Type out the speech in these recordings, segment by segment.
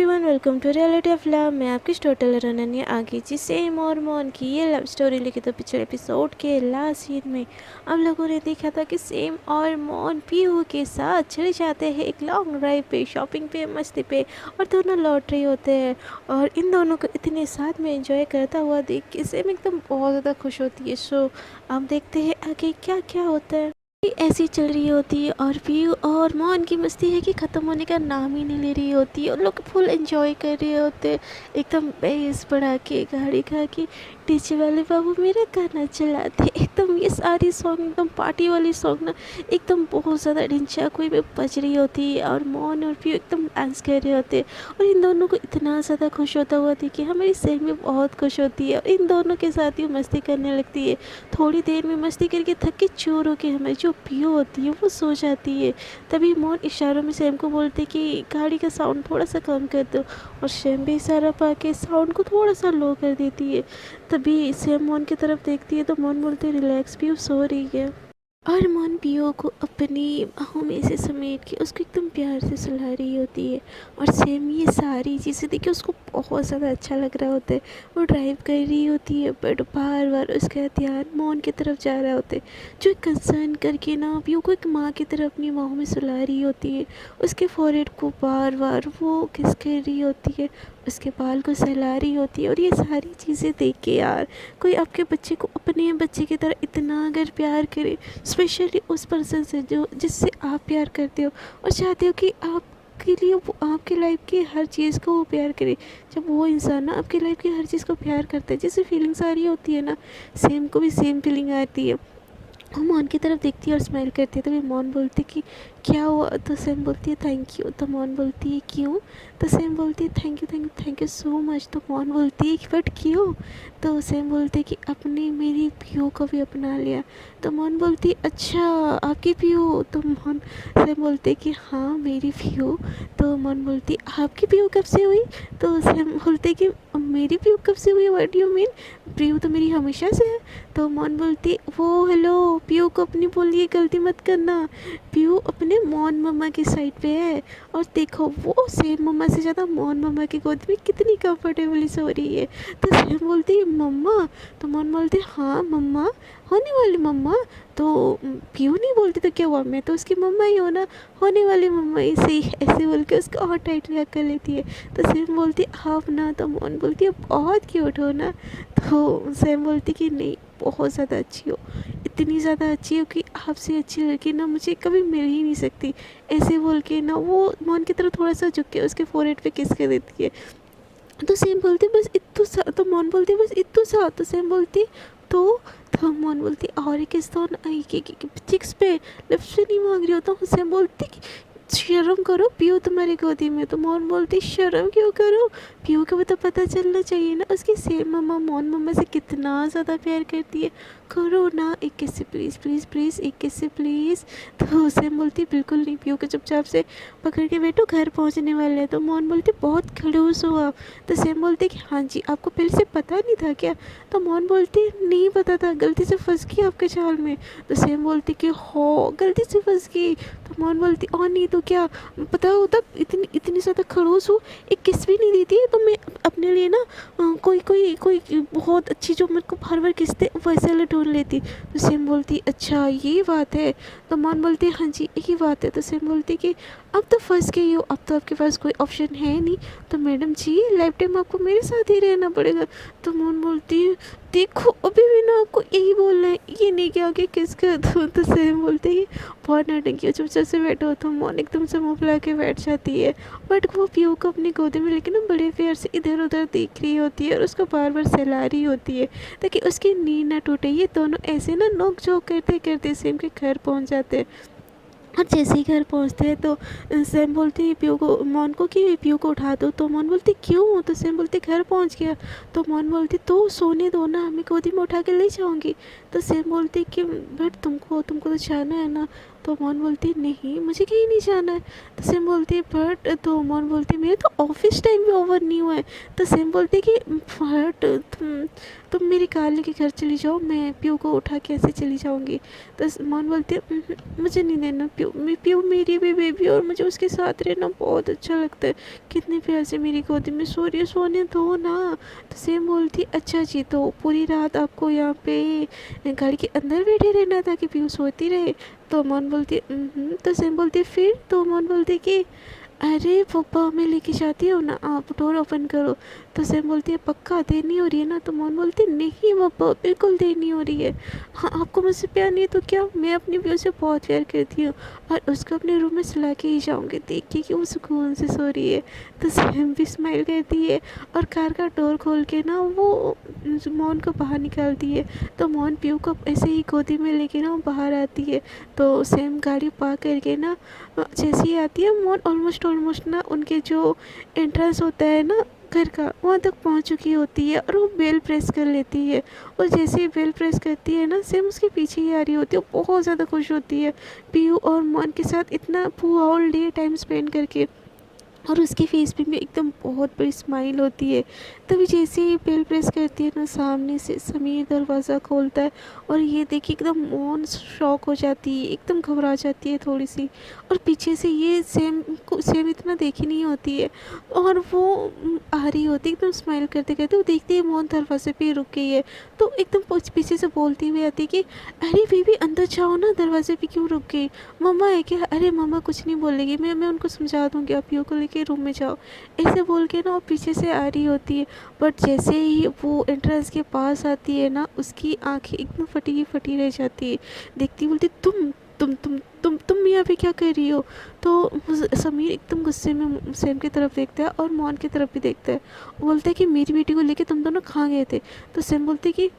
Everyone, welcome to reality of love. मैं आपकी storyteller Ananya आगे जी। सेम और मौन की ये लव स्टोरी लेके तो पिछले एपिसोड के लास्ट सीन में हम लोगों ने देखा था कि सेम और मौन पीहू के साथ चले जाते हैं एक लॉन्ग ड्राइव पे, शॉपिंग पे, मस्ती पे, और दोनों लौट रहे होते हैं। और इन दोनों को इतने साथ में एंजॉय करता हुआ देख के सेम एकदम बहुत ज़्यादा खुश होती है। सो अब देखते हैं आगे क्या क्या होता है। ऐसी चल रही होती है और पीयू और मौन की मस्ती है कि ख़त्म होने का नाम ही नहीं ले रही होती है। उन लोग फुल एंजॉय कर रहे होते, एकदम बेस बढ़ा के गाड़ी खा के डीजे वाले बाबू मेरा गाना चलाते। एकदम ये सारी सॉन्ग एकदम पार्टी वाली सॉन्ग ना, एकदम बहुत ज़्यादा ढिंचा कोई भी बज रही होती है और मौन और पीयू एकदम डांस कर रहे होते। और इन दोनों को इतना ज़्यादा खुश होता हुआ थी कि हमारी सेम भी बहुत खुश होती है और इन दोनों के साथ ही मस्ती करने लगती है। थोड़ी देर में मस्ती करके थक के चोर होके हमारी जो पीयू होती है वो सो जाती है। तभी मौन इशारों में सैम को बोलते कि गाड़ी का साउंड थोड़ा सा कम कर दो, और सैम भी इशारा पा के साउंड को थोड़ा सा लो कर देती है। तभी सैम मौन की तरफ देखती है तो मौन बोलते है रिलैक्स, पीयू सो रही है। और मौन पीयू को अपनी बाहों में से समेट के उसको एकदम प्यार से सुला रही होती है। और सेम ये सारी चीज़ें देख के उसको बहुत ज़्यादा अच्छा लग रहा होता है। वो ड्राइव कर रही होती है बट बार बार उसका ध्यान मौन की तरफ जा रहा होता है, जो कंसर्न करके ना पीयू को एक माँ की तरफ अपनी बाहों में सुला रही होती है। उसके फोरहेड को बार बार वो किस कर रही होती है, उसके बाल को सहला रही होती है। और ये सारी चीज़ें देख के यार, कोई आपके बच्चे को अपने बच्चे की तरह इतना अगर प्यार करे, स्पेशली उस पर्सन से जो जिससे आप प्यार करते हो और चाहते हो कि आपके लिए वो आपकी लाइफ की हर चीज़ को वो प्यार करे। जब वो इंसान ना आपकी लाइफ की हर चीज़ को प्यार करता है, जैसे फीलिंग्स आ रही होती है ना, सेम को भी सेम फीलिंग आती है। वो मौन की तरफ देखती है और स्माइल करती है। तभी मौन बोलती कि क्या हुआ, तो सैम बोलती है थैंक यू। तो मौन बोलती है क्यों, तो सैम बोलती है thank you thank you thank you so much. तो मौन बोलती है बट क्यों, तो सैम बोलते है कि अपनी मेरी पीयू को भी अपना लिया। तो मौन बोलती है अच्छा आपकी पीयू, तो मौन सैम बोलते कि हाँ मेरी पीयू। तो मौन बोलती आपकी पीयू कब से हुई, तो सैम बोलते कि मेरी पीयू कब से हुई, व्हाट यू मीन, पीयू तो मेरी हमेशा से है। तो मौन बोलती वो हेलो पीयू को अपनी बोलिए, गलती मत करना, पीयू अपने मौन मम्मा की साइड पे है। और देखो वो सेम मम्मा से ज़्यादा मौन मम्मा की गोद में कितनी कंफर्टेबली सो रही है। तो सेम बोलती है मम्मा, तो मौन बोलती हाँ मम्मा, होने वाली मम्मा। तो पीयू नहीं बोलती तो क्या हुआ, मैं तो उसकी मम्मा ही हूँ ना, होने वाली मम्मा, ऐसे ही ऐसे बोल के उसको और टाइटली हग कर लेती है। तो सेम बोलती आप ना, तो मौन बोलती है बहुत क्यूट हो ना। तो सेम बोलती कि नहीं बहुत ज़्यादा अच्छी हो, इतनी ज़्यादा अच्छी हो कि आपसे अच्छी लड़की ना मुझे कभी मिल ही नहीं सकती। ऐसे बोल के ना वो मौन की तरफ थोड़ा सा झुक के उसके फोरहेड पे किस कर देती है। तो सेम बोलती बस इतू सा, तो मौन बोलती बस इतू सा। तो सेम बोलती तो मौन बोलती और एक किस तो चिक्स पे लिप्स पे नहीं मांग रही हो। तो सेम बोलती कि शर्म करो, पीयू तुम्हारी गोदी में। तो मौन बोलती शर्म क्यों करो, पीयू को भी तो पता चलना चाहिए ना उसकी सेम मम्मा मौन मम्मा से कितना ज़्यादा प्यार करती है, करो ना एक किस से प्लीज़ प्लीज़ प्लीज़, एक किस से प्लीज़। तो सेम बोलती बिल्कुल नहीं, पीयू को चुपचाप से पकड़ के बैठो, घर पहुंचने वाले हैं। तो मौन बोलती बहुत खड़ूस हो आप। तो सेम बोलती कि हाँ जी, आपको पहले से पता नहीं था क्या। तो मौन बोलती नहीं पता था, गलती से फंस गई आपके चाल में। तो सेम बोलती कि हो गलती से फंस गई। तो मौन बोलती और नहीं तो क्या, पता होता इतनी इतनी ज़्यादा खड़ूस हूँ, एक किस भी नहीं देती है तो मैं अपने लिए ना कोई कोई कोई बहुत अच्छी जो मेरे को बार बार किसते वैसे वाला ढूंढ लेती। तो सेम बोलती अच्छा ये बात है। तो मौन बोलती हाँ जी यही बात है। तो सेम बोलती कि अब तो फंस गई हो, अब तो आपके पास कोई ऑप्शन है नहीं, तो मैडम जी लाइफ टाइम आपको मेरे साथ ही रहना पड़ेगा। तो मौन बोलती है देखो अभी भी ना आपको यही बोलना है, ये नहीं कि आगे किस कर दो। तो सेम बोलते ही बहुत नाटंकी हो, चुपचाप से बैठो। तो मौन एकदम से मुँह फुला के बैठ जाती है। बट वो पीयू को अपनी गोदी में लेके ना बड़े प्यार से इधर उधर देख रही होती है और उसको बार बार सहला रही होती है ताकि उसकी नींद ना टूटे। ये दोनों ऐसे ना नोक झोंक करते करते सेम के घर पहुंच जाते हैं। और जैसे ही घर पहुंचते हैं तो सैम बोलती है पीयू को, मौन को कि पीयू को उठा दो। तो मौन बोलती क्यों, तो सैम बोलती घर पहुंच गया। तो मौन बोलती तो सोने दो ना, मैं गोदी में उठा के ले जाऊंगी। तो सैम बोलती कि बट तुमको तुमको तो जाना है ना। तो मौन बोलती नहीं मुझे कहीं नहीं जाना है। तो सैम बोलती बट, तो मौन बोलती मेरे तो ऑफिस टाइम भी ओवर नहीं हुआ है। तो सैम बोलती कि बट तुम मेरी कार लेके घर चली जाओ, मैं पीयू को उठा के ऐसे चली जाऊँगी। तो मोहन बोलती है मुझे नहीं देना पीयू, पीयू मेरी भी बेबी और मुझे उसके साथ रहना बहुत अच्छा लगता है, कितने प्यार से मेरी गोदी में सो रही है, सोने दो ना। तो सेम बोलती अच्छा जी, तो पूरी रात आपको यहाँ पे गाड़ी के अंदर बैठे रहना था कि पीयू सोती रहे? तो मोहन बोलती है तो सेम बोलती है फिर? तो मोहन बोलती है कि अरे पप्पा मैं लेके जाती हूँ ना, आप डोर ओपन करो। तो सैम बोलती है पक्का देर नहीं हो रही है ना? तो मोहन बोलती है नहीं पापा बिल्कुल देर नहीं हो रही है। हाँ आपको मुझसे प्यार नहीं है तो क्या, मैं अपनी व्यू से बहुत प्यार करती हूँ और उसको अपने रूम में सुला के ही जाऊँगी, देखिए कि वो सुकून से सो रही है। तो सैम भी स्माइल करती है और कार का डोर खोल के ना वो मोहन को बाहर निकालती है। तो मोहन पीयू को ऐसे ही गोदी में लेके ना बाहर आती है। तो सैम गाड़ी पार्क करके ना जैसे ही आती है, मोहन ऑलमोस्ट ना उनके जो एंट्रेंस होता है ना घर का, वहाँ तक पहुँच चुकी होती है और वो बेल प्रेस कर लेती है। और जैसे ही बेल प्रेस करती है ना, सेम उसके पीछे ही आ रही होती है, वो बहुत ज़्यादा खुश होती है पीयू और मोहन के साथ इतना पूरा होल डे टाइम स्पेंड करके। और उसके फेस पे भी एकदम बहुत बड़ी स्माइल होती है। तभी जैसे ही बेल प्रेस करती है ना, सामने से समीर दरवाज़ा खोलता है और ये देखिए एकदम मोहन शॉक हो जाती है, एकदम घबरा जाती है थोड़ी सी। और पीछे से ये सेम इतना देखी नहीं होती है और वो आ रही होती है एकदम स्माइल करते करते, वो देखती है मोहन दरवाजे पे रुक गई है। तो एकदम पीछे से बोलती हुई आती है कि अरे बेबी अंदर जाओ ना, दरवाजे पे क्यों रुक गई? मम्मा है क्या? अरे मम्मा कुछ नहीं बोलेगी, मैं उनको समझा दूँगी, आप पीयू को लेके रूम में जाओ। ऐसे बोल के ना वो पीछे से आ रही होती है। बट जैसे ही वो एंट्रेंस के पास आती है ना, उसकी आंखें एकदम फटी की फटी रह जाती है। देखती बोलती तुम यहाँ पे क्या कर रही हो? तो समीर एकदम गुस्से में सैम की तरफ देखता है और मोहन की तरफ भी देखता है। वो बोलता है कि मेरी बेटी को लेके तुम दोनों कहाँ गए थे? तो सैम बोलते है कि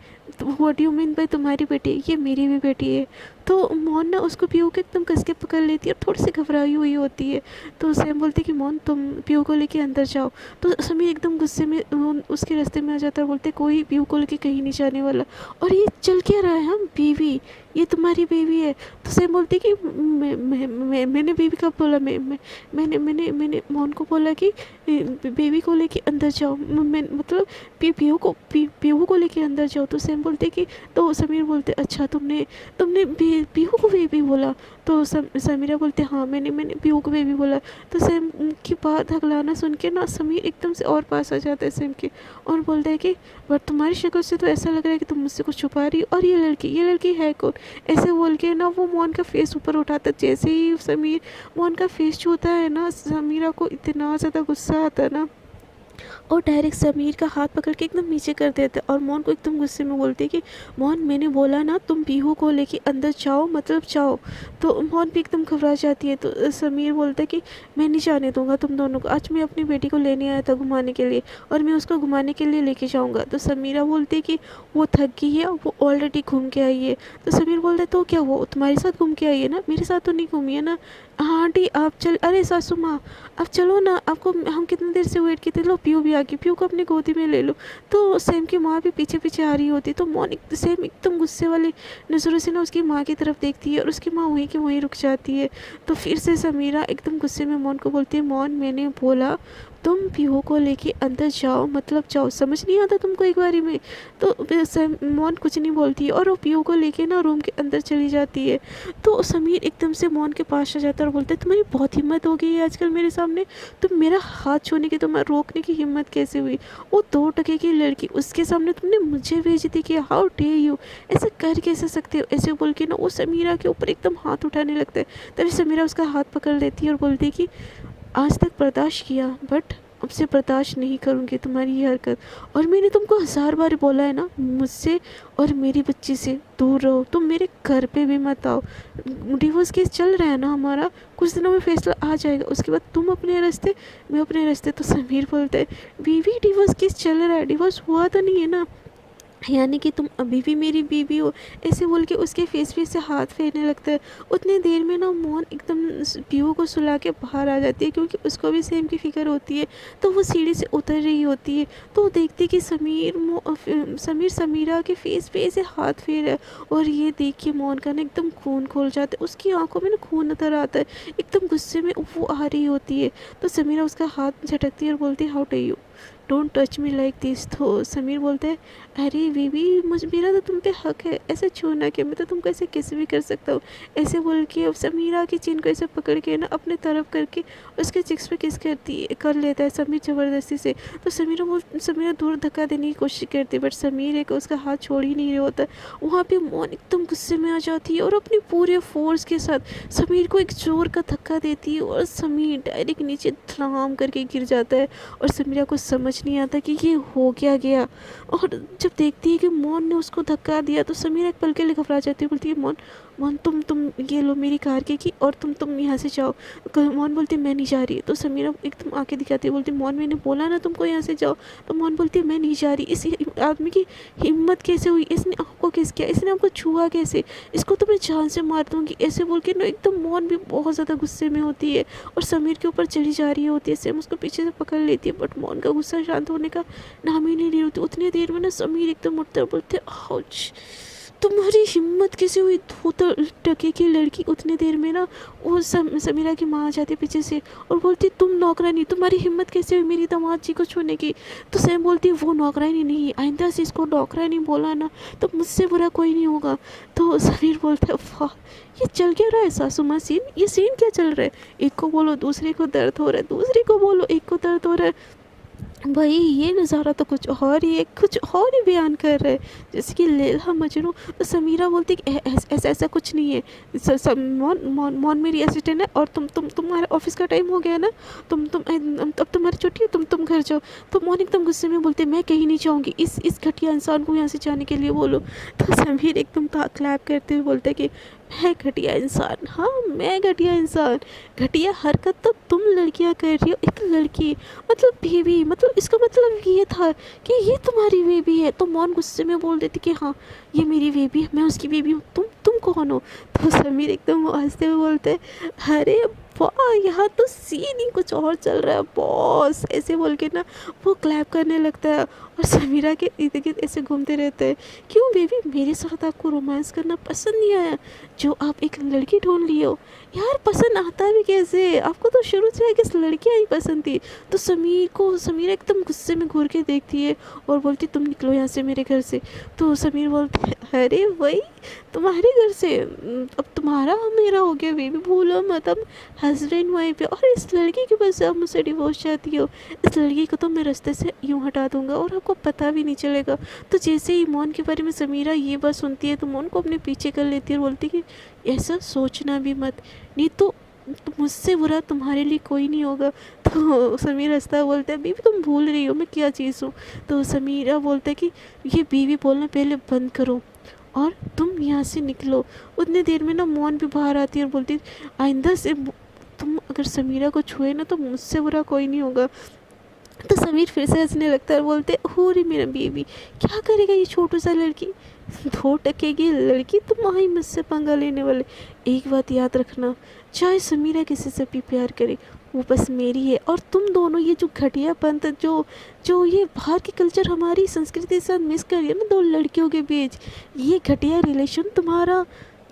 what do you mean by तुम्हारी बेटी? ये मेरी भी बेटी है। तो मोहन ना उसको पीयू के एकदम कस के पकड़ लेती है और थोड़ी सी घबराई हुई होती है। तो सैम बोलते है कि मोहन तुम पीयू को लेके अंदर जाओ। तो समीर एकदम गुस्से में उसके रास्ते में आ जाता है, बोलते कोई पीयू को लेके कहीं नहीं जाने वाला। और ये चल क्या रहा है? हम बीवी, ये तुम्हारी बेबी है। तो सैम बोलती कि मैंने बेबी कब बोला? मैंने मोहन को बोला कि बेबी को लेके अंदर जाओ, मैं मतलब पीहू को लेके अंदर जाओ। तो सैम बोलते कि तो समीर बोलते अच्छा तुमने तुमने पीहू को बेबी बोला? तो समीरा बोलते हाँ मैंने पीहू को बेबी बोला। तो सैम की बात हकलाना सुन के ना समीर एकदम से और पास आ जाता है सैम के और बोलता है कि बट तुम्हारी शक्ल से तो ऐसा लग रहा है कि तुम मुझसे कुछ छुपा रही हो, और ये लड़की है कौन? ऐसे बोल के ना वो मोहन का फेस ऊपर उठाता है। जैसे ही समीर मोहन का फेस छूता है ना, समीरा को इतना ज़्यादा गुस्सा आता है ना, और डायरेक्ट समीर का हाथ पकड़ के एकदम नीचे कर देते और मोहन को एकदम गुस्से में बोलते कि मोहन मैंने बोला ना तुम पीहू को लेके अंदर जाओ, मतलब जाओ। तो मोहन भी एकदम घबरा जाती है। तो समीर बोलता है कि मैं नहीं जाने दूंगा तुम दोनों को, आज मैं अपनी बेटी को लेने आया था घुमाने के लिए और मैं उसको घुमाने के लिए लेके जाऊँगा। तो समीरा बोलती है कि वो थक गई है, वो ऑलरेडी घूम के आई है। तो समीर बोलता है तो क्या वो तुम्हारे साथ घूम के आई है ना, मेरे साथ तो नहीं घूमी है ना? हाँ आंटी आप चल, अरे सासू माँ अब चलो ना, आपको हम कितनी देर से वेट किए थे, लो पीयू भी आ गई, पीयू को अपनी गोदी में ले लो। तो सैम की माँ भी पीछे पीछे आ रही होती। तो मोहन सैम एकदम गुस्से वाली नज़रों से ना उसकी माँ की तरफ देखती है और उसकी माँ वहीं की वहीं रुक जाती है। तो फिर से समीरा एकदम गुस्से में मोहन को बोलती है मोहन मैंने बोला तुम पीहू को लेके अंदर जाओ, मतलब जाओ, समझ नहीं आता तुमको एक बारी में? तो मोहन कुछ नहीं बोलती है और वो पीहू को लेके ना रूम के अंदर चली जाती है। तो समीर एकदम से मोहन के पास आ जाता है और बोलता है तुम्हारी बहुत हिम्मत हो गई है आजकल मेरे सामने, तुम मेरा हाथ छूने की, तुम्हें रोकने की हिम्मत कैसे हुई? वो 2 टके की लड़की, उसके सामने तुमने मुझे बेइज्जती किया, हाउ डे यू, ऐसे कर कैसे सकते हो? ऐसे बोल के ना वो समीरा के ऊपर एकदम हाथ उठाने लगता है। तभी समीरा उसका हाथ पकड़ लेती है और बोलती है कि आज तक बर्दाश्त किया बट अब से बर्दाश्त नहीं करूँगी तुम्हारी ये हरकत, और मैंने तुमको 1000 बार बोला है ना मुझसे और मेरी बच्ची से दूर रहो, तुम मेरे घर पे भी मत आओ। डिवोर्स केस चल रहा है ना हमारा, कुछ दिनों में फैसला आ जाएगा, उसके बाद तुम अपने रास्ते मैं अपने रास्ते। तो समीर बोलते हैं बीवी डिवोर्स केस चल रहा है, डिवोर्स हुआ तो नहीं है ना, यानी कि तुम अभी भी मेरी बीवी हो, ऐसे बोल के उसके फेस पे से हाथ फेरने लगता है। उतनी देर में ना मोहन एकदम पीहू को सुला के बाहर आ जाती है क्योंकि उसको भी सेम की फिक्र होती है। तो वो सीढ़ी से उतर रही होती है तो वो देखती है कि समीर समीरा के फेस पे ऐसे हाथ फेर है, और ये देख के मोहन का ना एकदम खून खोल जाता है, उसकी आंखों में ना खून नजर आता है, एकदम गुस्से में वो आ रही होती है। तो समीरा उसका हाथ झटकती है और बोलती है how do you, don't touch me like this. तो समीर बोलता है अरे बीबी मुझ मेरा तो तुम पे हक है, ऐसे छूना कि मैं तो तुमको ऐसे किस भी कर सकता हूँ। ऐसे बोल के अब समीरा की चिन को ऐसे पकड़ के ना अपने तरफ करके उसके चिक्स पे किस कर लेता है समीर ज़बरदस्ती से। तो समीरा दूर धक्का देने की कोशिश करती है, बट समीर एक उसका हाथ छोड़ ही नहीं रहा होता। वहाँ पे मोन एकदम गुस्से में आ जाती है और अपने पूरे फोर्स के साथ समीर को एक जोर का धक्का देती है और समीर डायरेक्ट नीचे धड़ाम करके गिर जाता है। और समीरा को समझ नहीं आता कि ये हो क्या गया। और जब देखती है कि मोन ने उसको धक्का दिया तो समीरा एक पल के लिए घबरा जाती है, बोलती है मोन मोन तुम ये लो मेरी कार की और तुम यहाँ से जाओ। मोन बोलती है मैं नहीं जा रही। तो समीरा एकदम आके दिखाती है, बोलती है मोन मैंने बोला ना तुमको यहाँ से जाओ। तो मोन बोलती है मैं नहीं जा रही। इस आदमी की हिम्मत कैसे हुई, इसने आपको किस किया, इसने आपको छुआ कैसे, इसको तो मैं जान से मार दूंगी। ऐसे बोल के ना एकदम मोन भी बहुत ज़्यादा गुस्से में होती है और समीर के ऊपर चली जा रही होती है। सेम उसको पीछे से पकड़ लेती है, बट मोन का गुस्सा शांत होने का नाम ही नहीं ले रही। उतनी देर में ना समीर एकदम उठता है, बोलते आउच तुम्हारी हिम्मत कैसे हुई धोतर टके की लड़की। उतनी देर में ना वो समीरा की माँ आ जाती है पीछे से और बोलती तुम नौकरानी, तुम्हारी हिम्मत कैसे हुई मेरी दामाद जी को छूने की। तो सैम बोलती है वो नौकरानी नहीं, आइंदा से इसको नौकरानी बोला ना तो मुझसे बुरा कोई नहीं होगा। तो समीर बोलता है वाह ये चल क्या रहा है सासू माँ सीन, ये सीन क्या चल रहा है, एक को बोलो दूसरे को दर्द हो रहा है, दूसरे को बोलो एक को दर्द हो रहा है। भाई ये नज़ारा तो कुछ और ही है, कुछ और ही बयान कर रहा है जैसे कि लैला मजनू। तो समीरा बोलती कि ऐसा ऐसा कुछ नहीं है। मौन मेरी असिस्टेंट है और तुम्हारे ऑफिस का टाइम हो गया ना, अब तुम्हारी छुट्टी है, तुम घर जाओ। तो मौन एकदम गुस्से में बोलते मैं कहीं नहीं जाऊँगी, इस घटिया इंसान को यहाँ से जाने के लिए बोलो। तो समीर एकदम क्लैप करते हुए बोलते कि मैं घटिया इंसान, हाँ मैं घटिया इंसान, घटिया हरकत तो तुम लड़कियां कर रही हो। एक लड़की मतलब बेबी, मतलब इसका मतलब ये था कि ये तुम्हारी बेबी है। तो मौन गुस्से में बोल देती कि हाँ ये मेरी बेबी है, मैं उसकी बेबी हूँ, तुम कौन हो। तो समीर एकदम हंसते हुए बोलते अरे वाह यहाँ तो सीन ही कुछ और चल रहा है बॉस। ऐसे बोल के ना वो क्लैप करने लगता है और समीरा के इर्द गिर्द ऐसे घूमते रहते हैं। क्यों बेबी मेरे साथ आपको रोमांस करना पसंद नहीं आया, जो आप एक लड़की ढूंढ लिए हो। यार पसंद आता भी कैसे, आपको तो शुरू से है कि लड़कियाँ ही पसंद थी। तो समीरा एकदम गुस्से में घूर के देखती है और बोलती तुम निकलो यहाँ से मेरे घर से। तो समीर बोलते अरे वही तुम्हारे घर से, अब तुम्हारा मेरा हो गया बेबी, भूलो मत हम हस्बैंड वाइफ है। और इस लड़की की वजह से आप मुझसे डिवोर्स चाहती हो, इस लड़की को तो मैं रास्ते से यूँ हटा दूंगा और आपको पता भी नहीं चलेगा। तो जैसे ही मौन के बारे में समीरा ये बात सुनती है तो मौन को अपने पीछे कर लेती है और बोलती कि ऐसा सोचना भी मत, नहीं तो मुझसे बुरा तुम्हारे लिए कोई नहीं होगा। तो समीर हंसता बोलता है बीवी तुम भूल रही हो मैं क्या चीज़ हूँ। तो समीरा बोलता है कि ये बीवी बोलना पहले बंद करो और तुम यहाँ से निकलो। उतनी देर में ना मौन भी बाहर आती है और बोलती आइंदा से तुम अगर समीरा को छुए ना तो मुझसे बुरा कोई नहीं होगा। तो समीर फिर से हंसने लगता है और बोलते हो रे मेरा बेबी क्या करेगा ये छोटू सा लड़की, 2 टके की लड़की, तुम वहीं मुझसे पंगा लेने वाले। एक बात याद रखना, चाहे समीरा किसी से भी प्यार करे वो बस मेरी है, और तुम दोनों ये जो घटिया पंथ जो ये बाहर की कल्चर हमारी संस्कृति के साथ मिस कर रही है ना 2 लड़कियों के बीच, ये घटिया रिलेशन तुम्हारा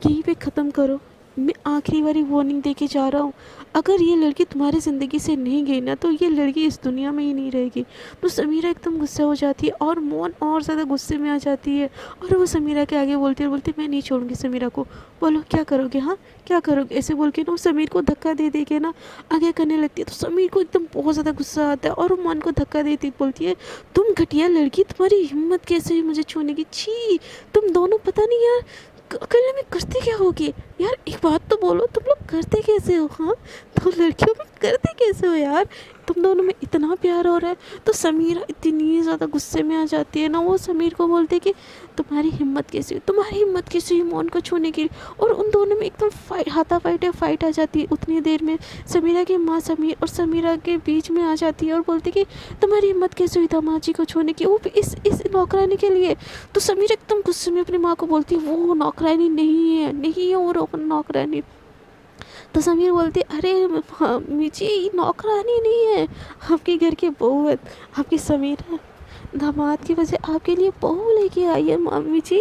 यहीं पे ख़त्म करो। मैं आखिरी बारी वार्निंग दे के जा रहा हूँ, अगर ये लड़की तुम्हारी ज़िंदगी से नहीं गई ना तो ये लड़की इस दुनिया में ही नहीं रहेगी। तो समीरा एकदम गुस्सा हो जाती है और मौन और ज़्यादा गुस्से में आ जाती है और वो समीरा के आगे बोलती है मैं नहीं छोड़ूंगी समीरा को, बोलो क्या करोगे, हाँ क्या करोगे। ऐसे बोल के ना वो समीर को धक्का दे के ना आगे करने लगती है। तो समीर को एकदम बहुत ज़्यादा गुस्सा आता है और वो मौन को धक्का देती बोलती है तुम घटिया लड़की, तुम्हारी हिम्मत कैसे हुई मुझे छूने की, छी तुम दोनों पता नहीं यार अकेले में करते क्या होगे यार, एक बात तो बोलो तुम लोग करते कैसे हो, हाँ 2 लड़कियों में करते कैसे हो यार, तुम दोनों में इतना प्यार हो रहा है। तो समीरा इतनी ज़्यादा गुस्से में आ जाती है ना, वो समीर को बोलते कि तुम्हारी हिम्मत कैसे हुई मौन को छूने की। और उन दोनों में एकदम फाइट आ जाती है। उतनी देर में समीरा की माँ समीर और समीरा के बीच में आ जाती है और बोलती कि तुम्हारी हिम्मत कैसे हुई दामाद जी को छूने की, वो भी इस नौकरानी के लिए। तो समीर एकदम गुस्से में अपनी माँ को बोलती है वो नौकरानी नहीं है वो नौकरानी। तो समीर बोलती अरे मुझे नौकरानी नहीं है, आपके घर की बहू है, आपकी समीरा दामाद की वजह आपके लिए बहू लेके आई है मामी जी।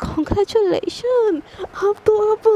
कॉन्ग्रेचुलेशन, अब तो आप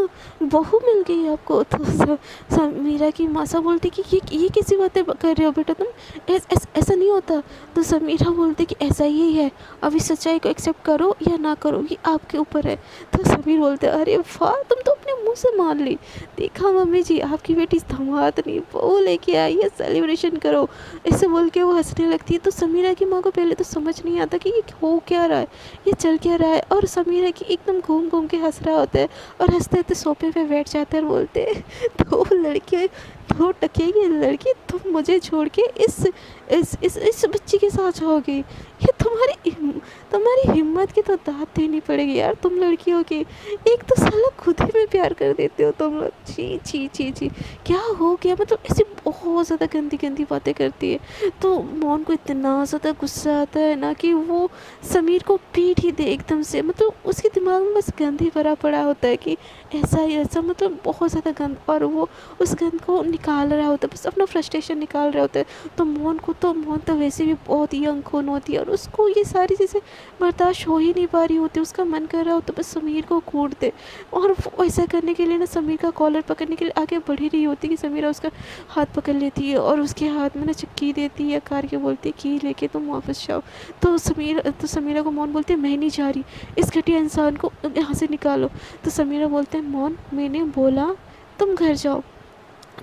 बहू मिल गई आपको। तो समीरा की मासा बोलती कि ये कैसी बातें कर रहे हो बेटा तुम, ऐसा नहीं होता। तो समीरा बोलती कि ऐसा ही है, अभी सच्चाई को एक्सेप्ट करो या ना करो ये आपके ऊपर है। तो समीर बोलते अरे वाह, तुम तो अपने मुंह से मान ली। देखा मम्मी जी, आपकी बेटी दामाद नहीं बहू लेके आई है, सेलिब्रेशन करो। ऐसे बोल के वो हंसने लगती है। तो समीरा की माँ को पहले तो समझ नहीं आता कि ये हो क्या रहा है, ये चल क्या रहा है। और समीरा की एकदम घूम घूम के हंस रहा होता है और हंसते हंसते सोफे पे बैठ जाते हैं और बोलते हैं दो लड़के, दो टकेगी लड़की, तुम मुझे छोड़ के इस बच्ची के साथ जाओगे। ये तुम्हारी हिम्मत की तो दाद देनी पड़ेगी यार, तुम लड़कियों की। एक तो साला खुद ही में प्यार कर देते हो तुम लोग। छी छी छी छी, क्या हो गया, मतलब ऐसी बहुत ज़्यादा गंदी गंदी बातें करती है। तो मोहन को इतना ज़्यादा गुस्सा आता है ना कि वो समीर को पीट ही दे एकदम से। मतलब उसके दिमाग में बस गंद ही भरा पड़ा होता है कि ऐसा ही ऐसा, मतलब बहुत ज़्यादा गंद, और वो उस गंद को निकाल रहा होता है, बस अपना फ्रस्ट्रेशन निकाल रहा होता है। तो मोहन तो वैसे भी बहुत यंग खून होती है और उसको ये सारी चीज़ें बर्दाश्त हो ही नहीं पा रही होती। उसका मन कर रहा होता है बस समीर को कूट दे। और वो ऐसा करने के लिए ना समीर का कॉलर पकड़ने के लिए आगे बढ़ ही रही होती कि समीरा उसका हाथ पकड़ लेती है और उसके हाथ में ना चक्की देती है, कार के बोलती है की लेके तुम वापस जाओ। तो समीरा को मोहन बोलते हैं मैं नहीं जा रही, इस घटिया इंसान को यहाँ से निकालो। तो समीरा बोलते हैं मोहन मैंने बोला तुम घर जाओ।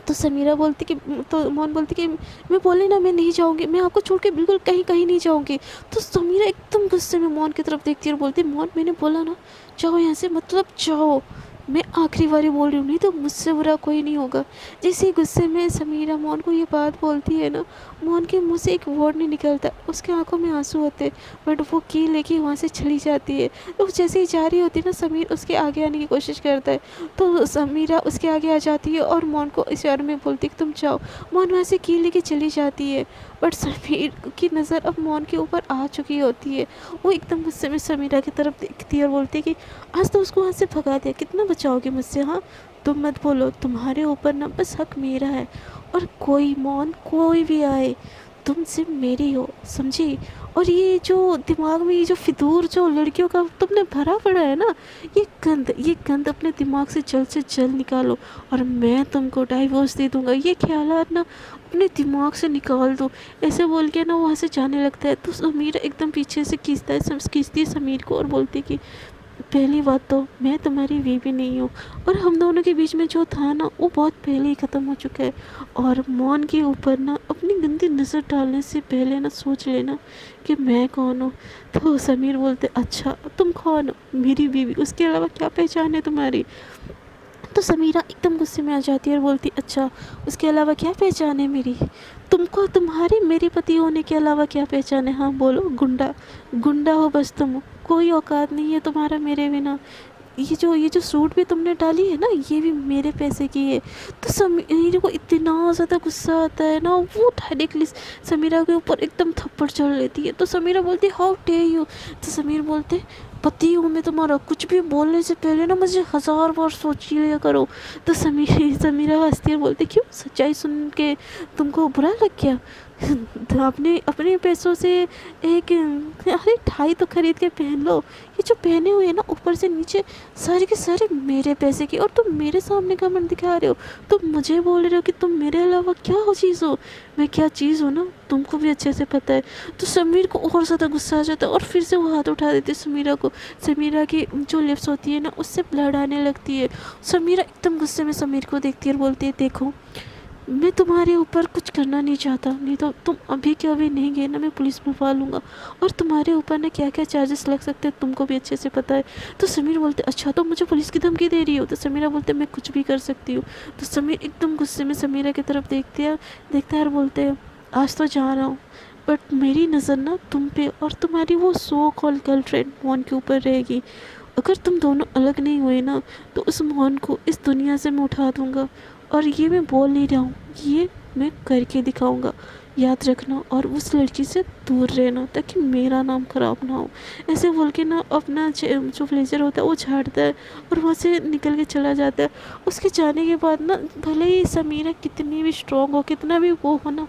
तो समीरा बोलती कि तो मोहन बोलती कि मैं बोली ना मैं नहीं जाऊंगी, मैं आपको छोड़ के बिल्कुल कहीं कहीं नहीं जाऊंगी। तो समीरा एकदम गुस्से में मोहन की तरफ देखती है और बोलती है मोहन मैंने बोला ना जाओ यहाँ से, मतलब जाओ, मैं आखिरी बारी बोल रही हूँ, नहीं तो मुझसे बुरा कोई नहीं होगा। जैसे ही गुस्से में समीरा मोहन को ये बात बोलती है ना, मोहन के मुंह से एक वर्ड नहीं निकलता, उसके आंखों में आंसू होते हैं, बट वो की लेके वहाँ से चली जाती है। तो जैसे ही जा रही होती है ना, समीर उसके आगे आने की कोशिश करता है। तो समीरा उसके आगे आ जाती है और मोहन को इशारे में बोलती है कि तुम जाओ। मोहन वहाँ से की लेके चली जाती है, बट समीर की नज़र अब मोहन के ऊपर आ चुकी होती है। वो एकदम गुस्से में समीरा की तरफ देखती है और बोलती है कि आज तो उसको वहाँ से भगा दिया, कितना बचाओगे मुझसे। हाँ तुम मत बोलो, तुम्हारे ऊपर ना बस हक मेरा है, और कोई मौन कोई भी आए तुम सिर्फ मेरी हो, समझी। और ये जो दिमाग में ये जो फितूर जो लड़कियों का तुमने भरा पड़ा है ना, ये गंद अपने दिमाग से जल्द निकालो, और मैं तुमको डाइवोर्स दे दूंगा, ये ख्यालात ना अपने दिमाग से निकाल दो। ऐसे बोल के ना वहाँ से जाने लगता है। तो समीर एकदम पीछे से खींचती है समीर को और बोलती है कि पहली बात तो मैं तुम्हारी बीवी नहीं हूँ, और हम दोनों के बीच में जो था ना वो बहुत पहले ही ख़त्म हो चुका है। और मौन के ऊपर ना अपनी गंदी नज़र डालने से पहले ना सोच लेना कि मैं कौन हूँ। तो समीर बोलते अच्छा तुम कौन हो, मेरी बीवी, उसके अलावा क्या पहचान है तुम्हारी। तो समीरा एकदम गुस्से में आ जाती है और बोलती अच्छा उसके अलावा क्या पहचान है मेरी, तुमको तुम्हारे मेरे पति होने के अलावा क्या पहचान है। हाँ बोलो, गुंडा, गुंडा हो बस तुम, कोई औकात नहीं है तुम्हारा मेरे बिना। ये जो सूट भी तुमने डाली है ना, ये भी मेरे पैसे की है। तो समीर को इतना ज़्यादा गुस्सा आता है ना, वो डायरेक्टली समीरा के ऊपर एकदम थप्पड़ चढ़ लेती है। तो समीरा बोलती है हाउ डे यू। तो समीर बोलते पति हूँ मैं तुम्हारा, कुछ भी बोलने से पहले ना मुझे 1000 बार सोच लिया करो। तो समीरा हंसती है बोलती क्यों, सच्चाई सुन के तुमको बुरा लग गया। तो अपने अपने पैसों से एक अरे टाई तो खरीद के पहन लो, ये जो पहने हुए हैं ना ऊपर से नीचे सारे के सारे मेरे पैसे की, और तुम मेरे सामने कमेंट दिखा रहे हो, तुम मुझे बोल रहे हो कि तुम मेरे अलावा क्या हो चीज़ हो। मैं क्या चीज़ हूँ ना तुमको भी अच्छे से पता है। तो समीर को और ज़्यादा गुस्सा आ जाता है और फिर से वो हाथ उठा देती है समीरा को। समीरा की जो लिप्स होती है ना उससे ब्लड आने लगती है। समीरा एकदम गुस्से में समीर को देखती है और बोलती है देखो मैं तुम्हारे ऊपर कुछ करना नहीं चाहता, नहीं तो तुम अभी के अभी नहीं गए ना मैं पुलिस बुलवा लूँगा, और तुम्हारे ऊपर ना क्या क्या चार्जेस लग सकते हैं तुमको भी अच्छे से पता है। तो समीर बोलते अच्छा तो मुझे पुलिस की धमकी दे रही हो। तो समीरा बोलते मैं कुछ भी कर सकती हूँ। तो समीर एकदम गुस्से में समीरा की तरफ देखता है और बोलते हैं आज तो जा रहा हूँ, बट मेरी नज़र ना तुम पे और तुम्हारी वो सो कॉल गर्लफ्रेंड मोहन के ऊपर रहेगी। अगर तुम दोनों अलग नहीं हुए ना तो उस मोहन को इस दुनिया से मैं उठा दूँगा, और ये मैं बोल नहीं रहा हूँ, ये मैं करके दिखाऊंगा, याद रखना, और उस लड़की से दूर रहना ताकि मेरा नाम ख़राब ना हो। ऐसे बोल के ना अपना जो ब्लेजर होता है वो झाड़ता है और वहाँ से निकल के चला जाता है। उसके जाने के बाद ना भले ही समीरा कितनी भी स्ट्रॉन्ग हो, कितना भी वो हो ना,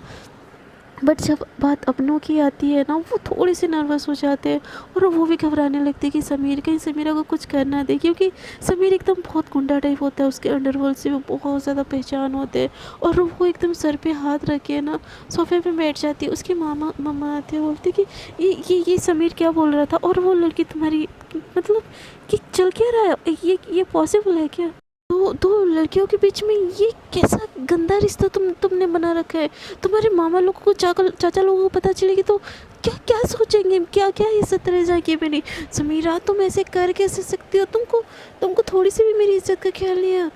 बट जब बात अपनों की आती है ना, वो थोड़े से नर्वस हो जाते हैं और वो भी घबराने लगते हैं कि समीर कहीं समीरा को कुछ कर ना दे, क्योंकि समीर एकदम बहुत गुंडा टाइप होता है, उसके अंडरवर्ल्ड से वो बहुत ज़्यादा पहचान होते हैं। और वो एकदम सर पे हाथ रख के ना सोफे पे बैठ जाती है। उसकी मामा मम्मा आते हैं, बोलते कि ये समीर क्या बोल रहा था, और वो लड़की तुम्हारी, मतलब कि चल क्या रहा है, ये पॉसिबल है क्या? दो लड़कियों के बीच में ये कैसा गंदा रिश्ता तुमने बना रखा है? तुम्हारे मामा लोगों को, चाचा लोगों को पता चलेगी तो क्या क्या सोचेंगे, क्या क्या इज्जत रह जाएगी मेरी? समीरा, तुम ऐसे कर कैसे सकती हो? तुमको तुमको थोड़ी सी भी मेरी इज्जत का ख्याल नहीं है।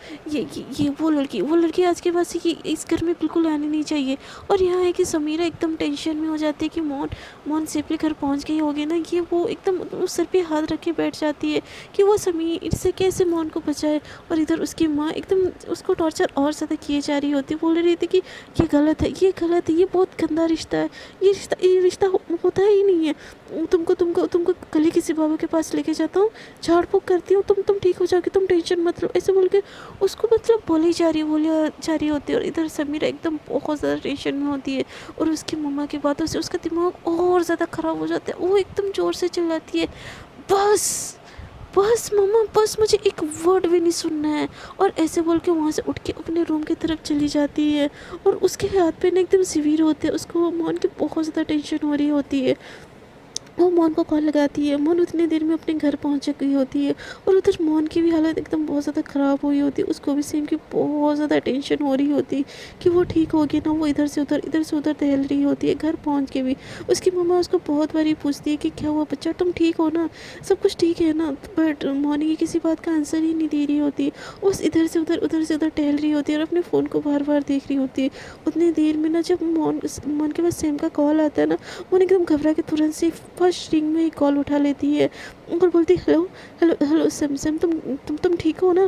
ये वो लड़की आज के बाद से ये इस घर में बिल्कुल आनी नहीं चाहिए। और यहाँ है कि समीरा एकदम टेंशन में हो जाती है कि मौन सेफली घर पहुँच गई होगी ना। ये वो एकदम उस सर पे हाथ रख के बैठ जाती है कि वो समीर से कैसे मौन को बचाए। और इधर उसकी माँ एकदम उसको टॉर्चर और ज़्यादा किए जा रही होती, बोल रही थी कि ये गलत है, ये गलत है, ये बहुत गंदा रिश्ता है, ये रिश्ता होता ही नहीं है। तुमको तुमको तुमको कल ही किसी बाबा के पास लेके जाता हूँ, झाड़ फूक करती हूँ, तुम ठीक हो जाओगे, तुम टेंशन मत लो, ऐसे बोल के उसको मतलब बोली जा रही होती है। और इधर समीरा एकदम बहुत ज़्यादा टेंशन में होती है और उसकी मम्मा की बातों से उसका दिमाग और ज़्यादा ख़राब हो जाता है। वो एकदम ज़ोर से चिल्लाती है, बस बस मम्मा, बस मुझे एक वर्ड भी नहीं सुनना है। और ऐसे बोल के वहाँ से उठ के अपने रूम की तरफ चली जाती है। और उसके हाथ पे ना एकदम सिवियर होते हैं, उसको मौन की बहुत ज़्यादा टेंशन हो रही होती है। वो मौन को कॉल लगाती है, मौन उतनी देर में अपने घर पहुंच गई होती है। और उधर मौन की भी हालत एकदम बहुत ज़्यादा ख़राब हुई होती है, उसको भी सेम की बहुत ज़्यादा टेंशन हो रही होती कि वो ठीक होगी ना। वो इधर से उधर टहल रही होती है। घर पहुंच के भी उसकी मम्मा उसको बहुत बारी पूछती है कि क्या हुआ बच्चा, तुम ठीक हो ना, सब कुछ ठीक है ना? बट मौन की किसी बात का आंसर ही नहीं दे रही होती। उस उधर से उधर टहल रही होती है और अपने फ़ोन को बार बार देख रही होती है। उतनी देर में ना जब मौन के पास सेम का कॉल आता है ना, मौन एकदम घबरा के तुरंत से फर्स्ट रिंग में ही कॉल उठा लेती है और बोलती, हेलो हेलो हेलो सैम, तुम ठीक हो ना?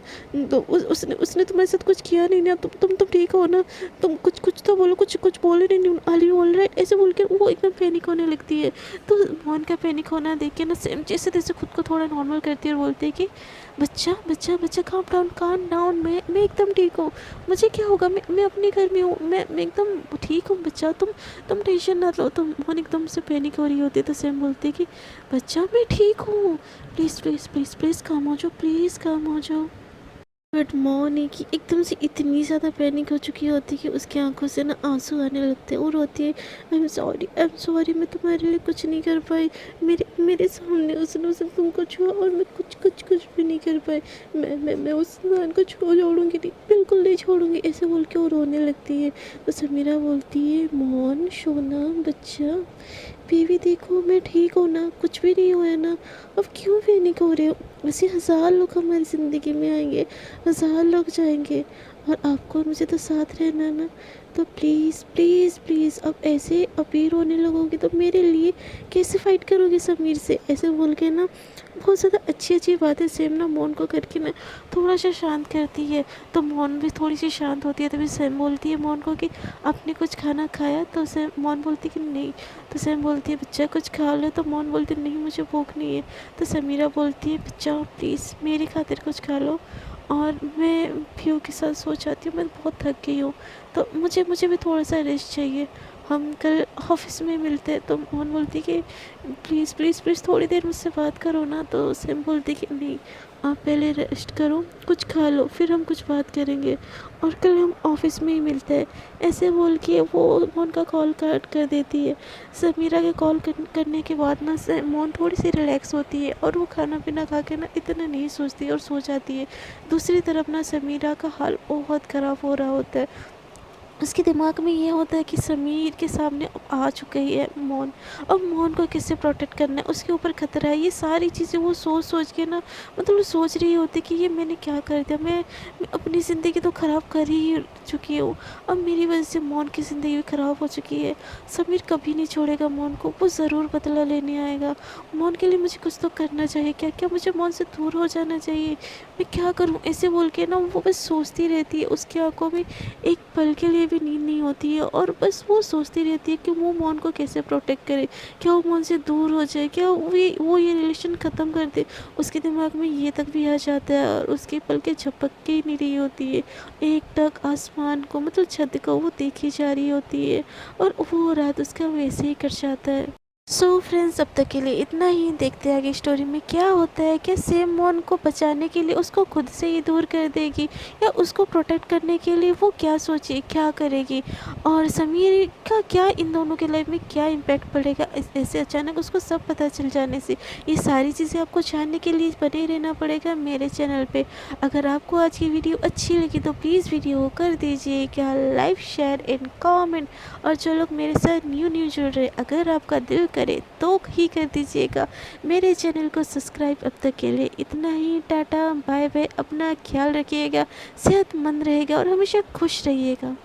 तो उसने तुम्हारे साथ कुछ किया नहीं ना? तुम ठीक हो ना? तुम कुछ तो बोलो, कुछ बोले नहीं, आर यू ऑल राइट? ऐसे बोल के वो एकदम पैनिक होने लगती है। तो मोहन का पैनिक होना देख के ना सैम जैसे तैसे खुद को थोड़ा नॉर्मल करती है और बोलती है कि बच्चा बच्चा बच्चा काम डाउन, मैं एकदम ठीक हूँ, मुझे क्या होगा, मैं अपने घर में हूँ, मैं एकदम ठीक हूँ बच्चा, तुम टेंशन ना लो। तो मोहन एकदम से पैनिक हो रही होती है। तो सैम बोलती है कि बच्चा मैं ठीक हूँ, प्लीज़ प्लीज़ प्लीज़ प्लीज़ काम हो जाओ, प्लीज़ काम हो जाओ। बट मौनी की एकदम से इतनी ज़्यादा पैनिक हो चुकी होती है कि उसकी आंखों से ना आंसू आने लगते हैं और रोती है, आई एम सॉरी, मैं तुम्हारे लिए कुछ नहीं कर पाई, मेरे सामने उसने तुमको छुआ और मैं कुछ भी नहीं कर पाई, मैं उस इंसान को छोड़ूंगी नहीं, बिल्कुल नहीं छोड़ूंगी, ऐसे बोल के वो रोने लगती है। तो समीरा बोलती है, मौन सोना बच्चा, बेबी देखो मैं ठीक हूँ ना, कुछ भी नहीं हुआ है ना, अब क्यों पैनिक हो रहे हो? वैसे 1000 लोग हमारी ज़िंदगी में आएंगे, 1000 लोग जाएंगे, और आपको और मुझे तो साथ रहना है ना। तो प्लीज़ प्लीज़ प्लीज़, अब ऐसे अभी रोने लगोगे तो मेरे लिए कैसे फ़ाइट करोगे समीर से? ऐसे बोल के ना बहुत ज़्यादा अच्छी अच्छी बातें सेम ना मोन को करके ना थोड़ा सा शांत करती है। तो मोन भी थोड़ी सी शांत होती है। तभी सैम बोलती है मोन को कि आपने कुछ खाना खाया? तो सैम मोन बोलती कि नहीं। तो सैम बोलती है बच्चा कुछ खा लो। तो मोन बोलती नहीं मुझे भूख नहीं है। तो समीरा बोलती है बच्चा प्लीज़ मेरी खातिर कुछ खा लो, और मैं व्यू के साथ सो जाती हूँ, मैं बहुत थक गई हूँ, तो मुझे भी थोड़ा सा रेस्ट चाहिए, हम कल ऑफिस में मिलते हैं। तो मोहन बोलती कि प्लीज़ प्लीज़ प्लीज़ थोड़ी देर मुझसे बात करो ना। तो सैम बोलती कि नहीं, आप पहले रेस्ट करो, कुछ खा लो, फिर हम कुछ बात करेंगे, और कल हम ऑफिस में ही मिलते हैं। ऐसे बोल के वो मोहन का कॉल कट कर देती है। समीरा के कॉल करने के बाद ना मोहन थोड़ी सी रिलैक्स होती है और वो खाना पीना खा के ना इतना नहीं सोचती और सो जाती है। दूसरी तरफ ना समीरा का हाल बहुत ख़राब हो रहा होता है। उसके दिमाग में ये होता है कि समीर के सामने अब आ चुकी है मौन, अब मौन को कैसे प्रोटेक्ट करना है, उसके ऊपर खतरा है। ये सारी चीज़ें वो सोच के ना, मतलब सोच रही होती कि ये मैंने क्या कर दिया, मैं अपनी ज़िंदगी तो ख़राब कर ही चुकी हूँ, अब मेरी वजह से मौन की ज़िंदगी भी ख़राब हो चुकी है। समीर कभी नहीं छोड़ेगा मौन को, वो ज़रूर बदला लेने आएगा। मौन के लिए मुझे कुछ तो करना चाहिए। क्या क्या मुझे मौन से दूर हो जाना चाहिए? मैं क्या करूँ? ऐसे बोल के ना वो बस सोचती रहती है। उसकी आंखों में एक पल के लिए भी नींद नहीं होती है और बस वो सोचती रहती है कि वो मोन को कैसे प्रोटेक्ट करे, क्या वो मोन से दूर हो जाए, क्या वो ये रिलेशन ख़त्म कर दे। उसके दिमाग में ये तक भी आ जाता है और उसकी पलकें झपक के ही नहीं रही होती है, एकटक आसमान को मतलब छत को वो देखी जा रही होती है और वो रात उसका वैसे ही कट जाता है। सो फ्रेंड्स, अब तक के लिए इतना ही। देखते हैं आगे स्टोरी में क्या होता है। क्या सेम मोन को बचाने के लिए उसको खुद से ही दूर कर देगी या उसको प्रोटेक्ट करने के लिए वो क्या सोचे, क्या करेगी, और समीर का क्या इन दोनों के लाइफ में क्या इम्पैक्ट पड़ेगा ऐसे अचानक उसको सब पता चल जाने से। ये सारी चीज़ें आपको जानने के लिए बने रहना पड़ेगा मेरे चैनल पे। अगर आपको आज की वीडियो अच्छी लगी तो प्लीज़ वीडियो को कर दीजिएगा लाइक, शेयर एंड कमेंट। और जो लोग मेरे साथ न्यू जुड़ रहे, अगर आपका दिल करे तो ही कर दीजिएगा मेरे चैनल को सब्सक्राइब। अब तक के लिए इतना ही। टाटा बाय बाय, अपना ख्याल रखिएगा, सेहतमंद रहेगा और हमेशा खुश रहिएगा।